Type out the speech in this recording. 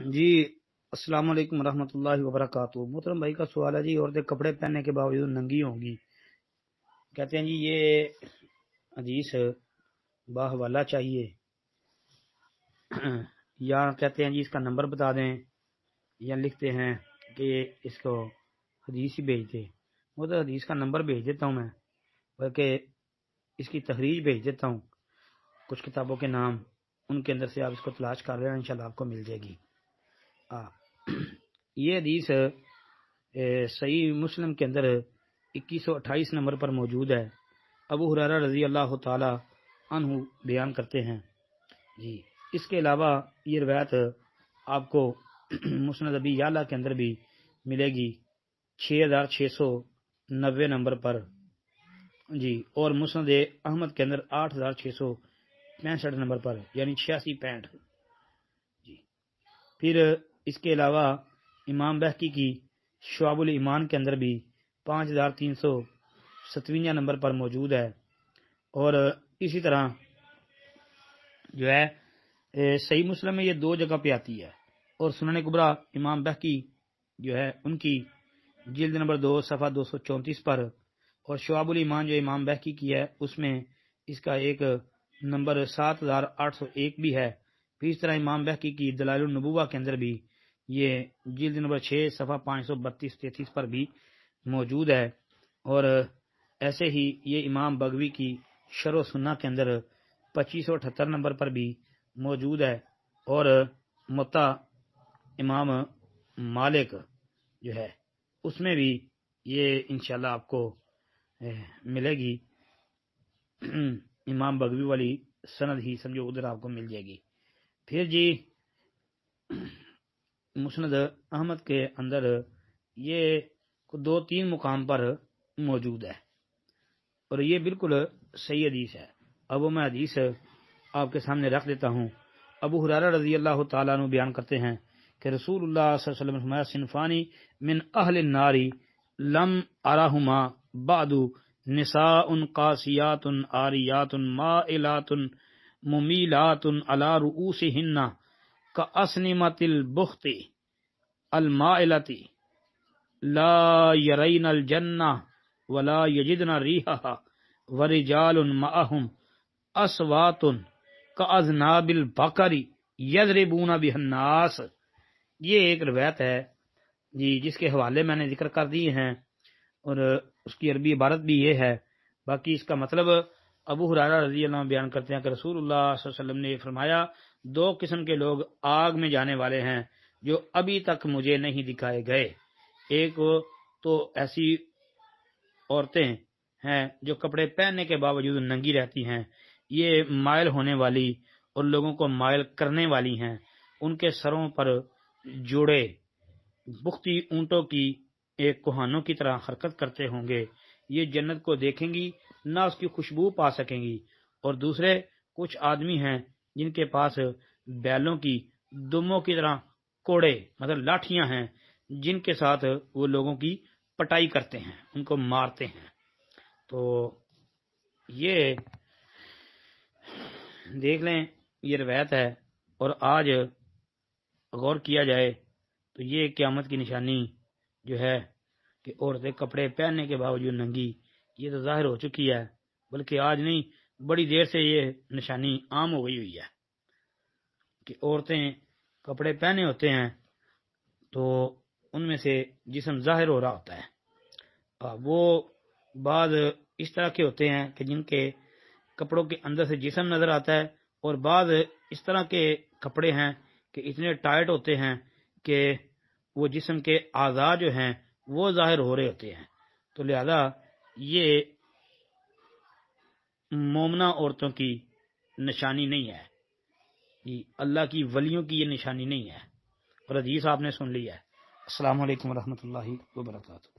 جی السلام علیکم ورحمۃ اللہ وبرکاتہ۔ محترم بھائی کا سوال ہے جی، عورتیں کپڑے پہننے کے باوجود ننگی ہوں گی، کہتے ہیں جی یہ حدیث باحوالہ چاہیے یا کہتے ہیں جی اس کا نمبر بتا دیں، یا لکھتے ہیں کہ اس کو حدیث ہی بھیج دے۔ وہ تو حدیث کا نمبر بھیج دیتا ہوں میں، بلکہ اس کی تخریج بھیج دیتا ہوں، کچھ کتابوں کے نام، ان کے اندر سے آپ اس کو تلاش کر لینا، انشاءاللہ آپ کو مل جائے گی۔ یہ حدیث صحیح مسلم کے اندر 2128 نمبر پر موجود ہے۔ ابو ہریرہ رضی اللہ تعالی عنہ بیان کرتے ہیں جی۔ اس کے علاوہ یہ روایت آپ کو مسند ابی یعلا کے اندر بھی ملے گی 6690 نمبر پر جی، اور مسند احمد کے اندر 8665 نمبر پر، یعنی 8665 جی۔ پھر اس کے علاوہ امام بہقی کی شعب الایمان کے اندر بھی 5357 نمبر پر موجود ہے، اور اسی طرح جو ہے صحیح مسلم میں یہ 2 جگہ پہ آتی ہے، اور سنن کبریٰ امام بہقی جو ہے ان کی جلد نمبر 2 صفحہ 234 پر، اور شعب الایمان جو امام بہقی کی ہے اس میں اس کا ایک نمبر 7801 بھی ہے۔ پھر اس طرح امام بہقی کی دلائل النبوہ کے اندر بھی یہ جلد نمبر 6 صفحہ 532-33 پر بھی موجود ہے، اور ایسے ہی یہ امام بغوی کی شرح سنہ کے اندر 2578 نمبر پر بھی موجود ہے، اور موطا امام مالک جو ہے اس میں بھی یہ انشاءاللہ آپ کو ملے گی، امام بغوی والی سند ہی سمجھو ادھر آپ کو مل جائے گی۔ پھر جی مسند احمد کے اندر یہ 2-3 مقام پر موجود ہے، اور یہ بالکل صحیح حدیث ہے۔ اب وہ میں حدیث آپ کے سامنے رکھ دیتا ہوں۔ ابو ہریرہ رضی اللہ تعالیٰ عنہ بیان کرتے ہیں کہ رسول اللہ صلی اللہ علیہ وسلم نے فرمایا صنفانی من اہل النار لم ارہما بعد نساء قاسیات عاریات مائلات ممیلات علی رؤوسہن کأسنمۃ البخت المائلۃ لا یرین الجنہ ولا یجدن ریحہا ورجال معہم اصوات کاذناب البقر یضربون بها الناس۔ یہ ایک روایت ہے جی، جس کے حوالے میں نے ذکر کر دیے ہیں، اور اس کی عربی عبارت بھی یہ ہے۔ باقی اس کا مطلب ابو ہریرہ رضی اللہ عنہ بیان کرتے ہیں کہ رسول اللہ صلی اللہ علیہ وسلم نے فرمایا 2 قسم کے لوگ آگ میں جانے والے ہیں جو ابھی تک مجھے نہیں دکھائے گئے۔ ایک تو ایسی عورتیں ہیں جو کپڑے پہننے کے باوجود ننگی رہتی ہیں، یہ مائل ہونے والی اور لوگوں کو مائل کرنے والی ہیں، ان کے سروں پر جوڑے بختی اونٹوں کی ایک کوہانوں کی طرح حرکت کرتے ہوں گے، یہ جنت کو دیکھیں گی نہ اس کی خوشبو پا سکیں گی۔ اور دوسرے کچھ آدمی ہیں جن کے پاس بیلوں کی دموں کی طرح کوڑے مطلب لاٹھیاں ہیں، جن کے ساتھ وہ لوگوں کی پٹائی کرتے ہیں، ان کو مارتے ہیں۔ تو یہ دیکھ لیں، یہ روایت ہے، اور آج غور کیا جائے تو یہ قیامت کی نشانی جو ہے کہ عورتیں کپڑے پہننے کے باوجود ننگی، یہ تو ظاہر ہو چکی ہے، بلکہ آج نہیں بڑی دیر سے یہ نشانی عام ہو گئی ہوئی ہے کہ عورتیں کپڑے پہنے ہوتے ہیں تو ان میں سے جسم ظاہر ہو رہا ہوتا ہے۔ وہ بعض اس طرح کے ہوتے ہیں کہ جن کے کپڑوں کے اندر سے جسم نظر آتا ہے، اور بعض اس طرح کے کپڑے ہیں کہ اتنے ٹائٹ ہوتے ہیں کہ وہ جسم کے اعضاء جو ہیں وہ ظاہر ہو رہے ہوتے ہیں۔ تو لہذا یہ مومنہ عورتوں کی نشانی نہیں ہے، یہ اللہ کی ولیوں کی یہ نشانی نہیں ہے، اور حدیث آپ نے سن لی ہے۔ السلام علیکم ورحمۃ اللہ وبرکاتہ۔